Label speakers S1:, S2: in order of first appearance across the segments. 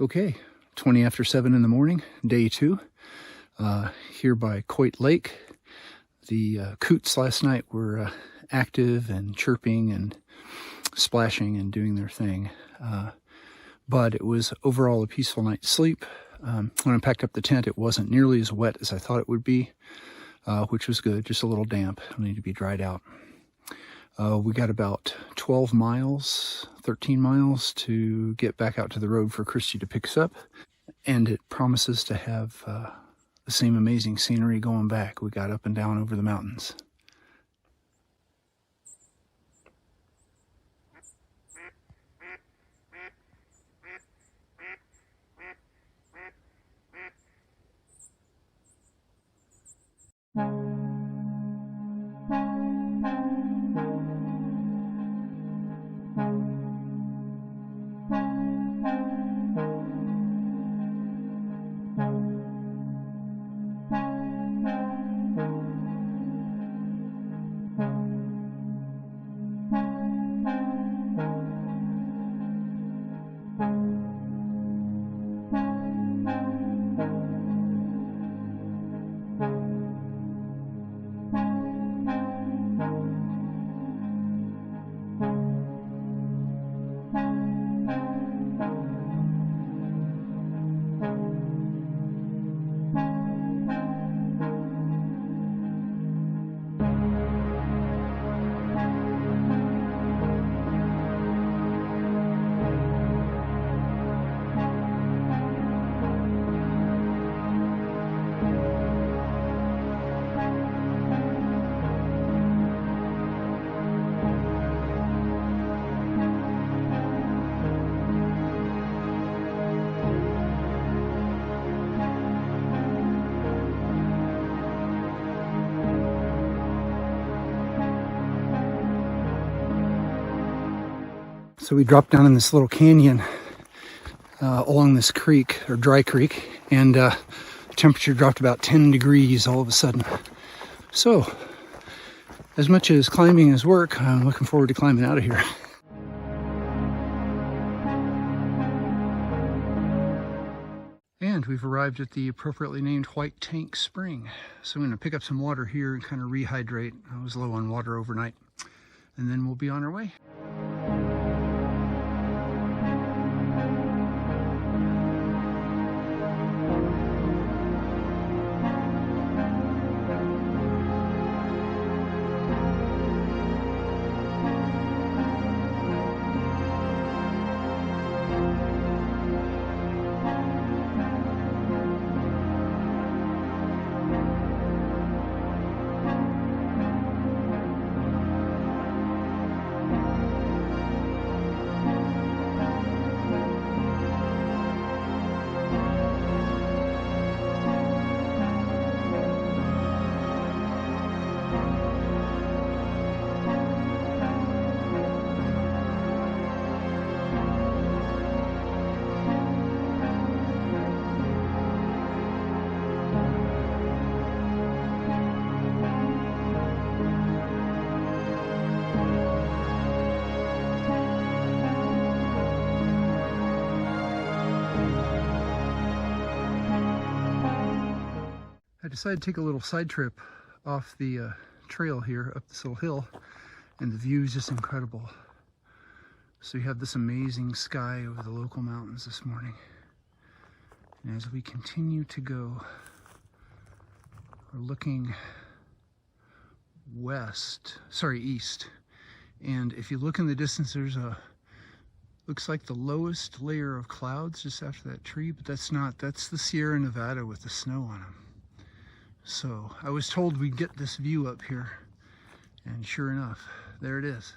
S1: Okay, 20 after 7 in the morning, day 2, here by Coit Lake. The coots last night were active and chirping and splashing and doing their thing. But it was overall a peaceful night's sleep. When I packed up the tent, it wasn't nearly as wet as I thought it would be, which was good, just a little damp. It'll need to be dried out. We got about 12 miles, 13 miles to get back out to the road for Christy to pick us up. And it promises to have the same amazing scenery going back. We got up and down over the mountains. So we dropped down in this little canyon along this creek, or dry creek, and temperature dropped about 10 degrees all of a sudden. So, as much as climbing is work, I'm looking forward to climbing out of here. And we've arrived at the appropriately named White Tank Spring. So I'm going to pick up some water here and kind of rehydrate. I was low on water overnight. And then we'll be on our way. I decided to take a little side trip off the trail here up this little hill, and the view is just incredible. So you have this amazing sky over the local mountains this morning. And as we continue to go, we're looking east. And if you look in the distance, there's looks like the lowest layer of clouds just after that tree, but that's not, that's the Sierra Nevada with the snow on them. So I was told we'd get this view up here, and sure enough, there it is.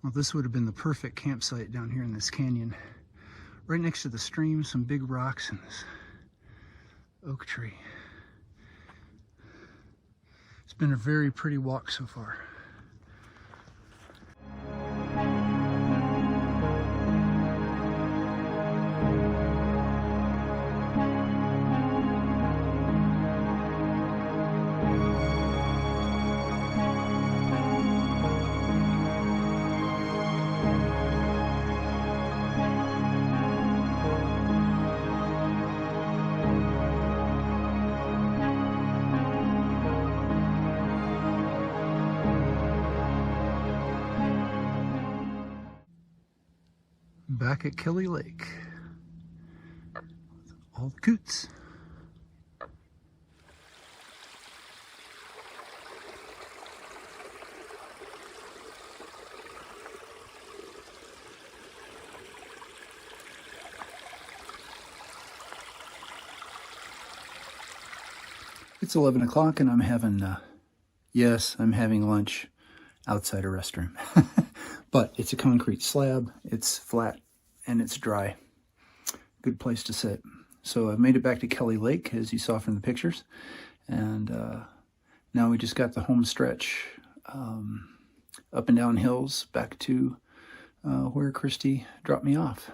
S1: Well, this would have been the perfect campsite down here in this canyon. Right next to the stream, some big rocks and this oak tree. It's been a very pretty walk so far. Back at Kelly Lake. All the coots. It's 11 o'clock and I'm having, yes, I'm having lunch outside a restroom. But it's a concrete slab, it's flat, and it's dry. Good place to sit. So I've made it back to Kelly Lake, as you saw from the pictures. And now we just got the home stretch up and down hills back to where Christy dropped me off.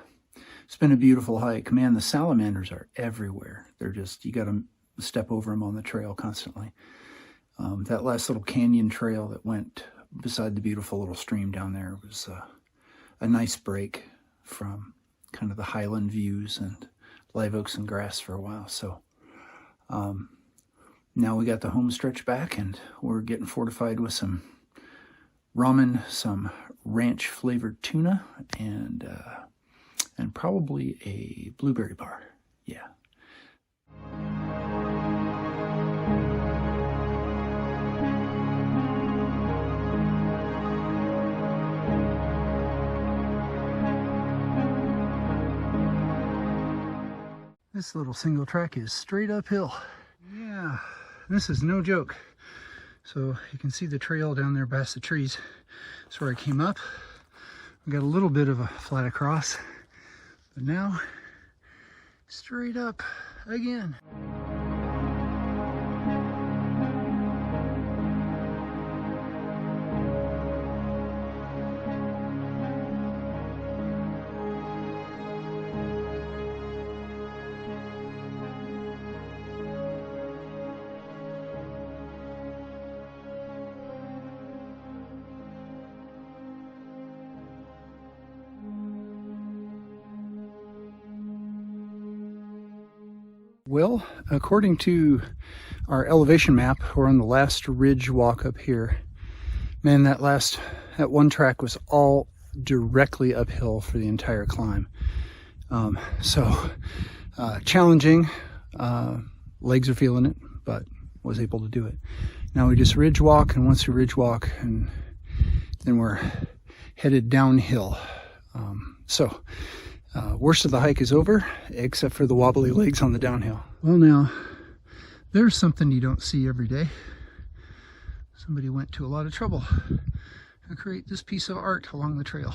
S1: It's been a beautiful hike. Man, the salamanders are everywhere. They're just, you got to step over them on the trail constantly. That last little canyon trail that went beside the beautiful little stream down there was a nice break from kind of the highland views and live oaks and grass for a while. So now we got the home stretch back and we're getting fortified with some ramen, some ranch flavored tuna, and probably a blueberry bar. Yeah. This little single track is straight uphill. Yeah, this is no joke. So you can see the trail down there past the trees. That's where I came up. I got a little bit of a flat across, but now straight up again. Well, according to our elevation map, we're on the last ridge walk up here. Man, that one track was all directly uphill for the entire climb. Challenging, legs are feeling it, but was able to do it. Now we just ridge walk, and once we ridge walk, and then we're headed downhill. Worst of the hike is over, except for the wobbly legs on the downhill. Well, now, there's something you don't see every day. Somebody went to a lot of trouble to create this piece of art along the trail.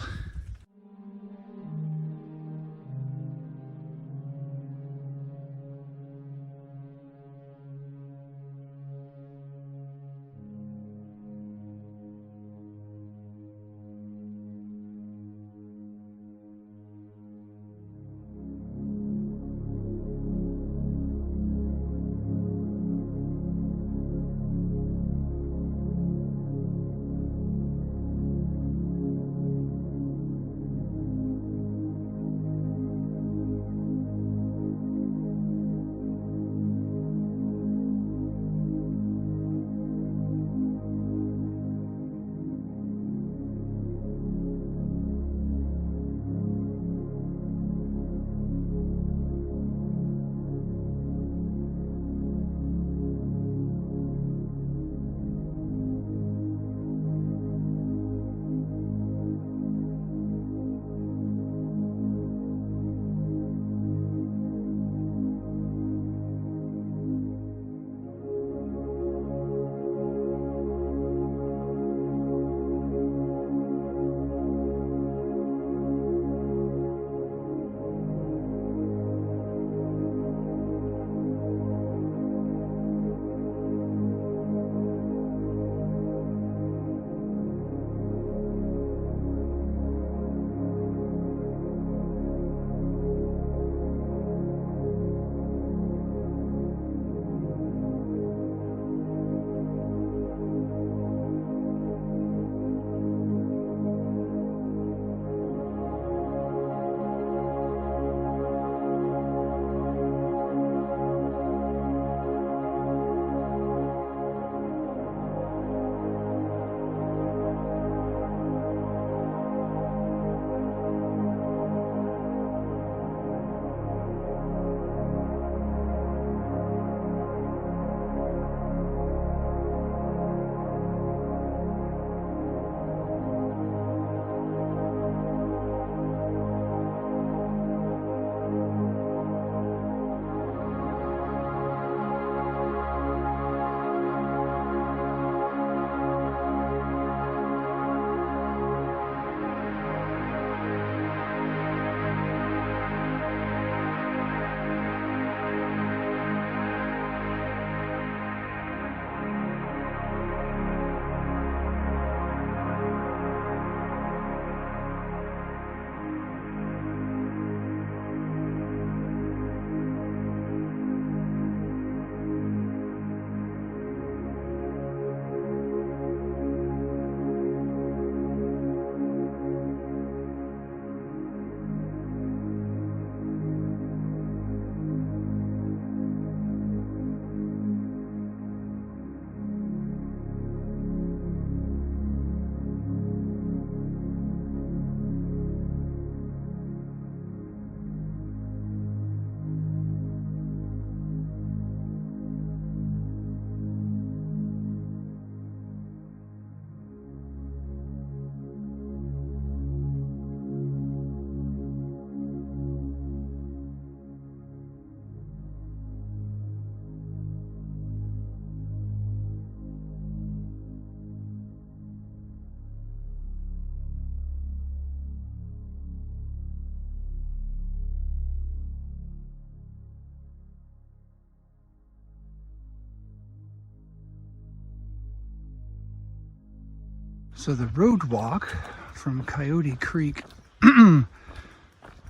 S1: So the road walk from Coyote Creek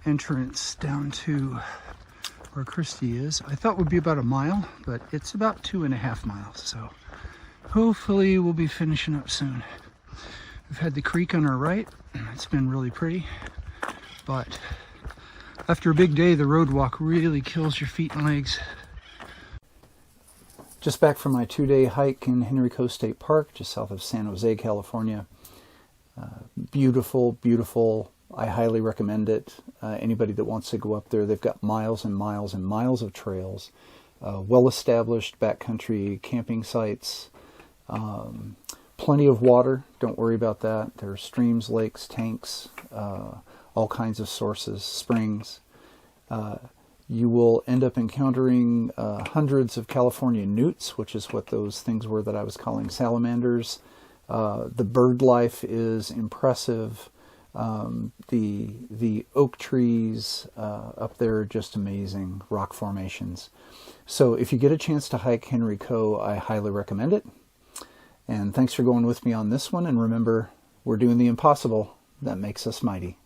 S1: entrance down to where Christie is, I thought would be about a mile, but it's about 2.5 miles. So hopefully we'll be finishing up soon. We've had the creek on our right. It's been really pretty, but after a big day, the road walk really kills your feet and legs. Just back from my 2-day hike in Henrico State Park, just south of San Jose, California. Beautiful, beautiful. I highly recommend it. Anybody that wants to go up there, they've got miles and miles and miles of trails. Well-established backcountry camping sites. Plenty of water. Don't worry about that. There are streams, lakes, tanks, all kinds of sources, springs. You will end up encountering hundreds of California newts, which is what those things were that I was calling salamanders. The bird life is impressive. The oak trees up there are just amazing, rock formations. So if you get a chance to hike Henrico, I highly recommend it. And thanks for going with me on this one. And remember, we're doing the impossible. That makes us mighty.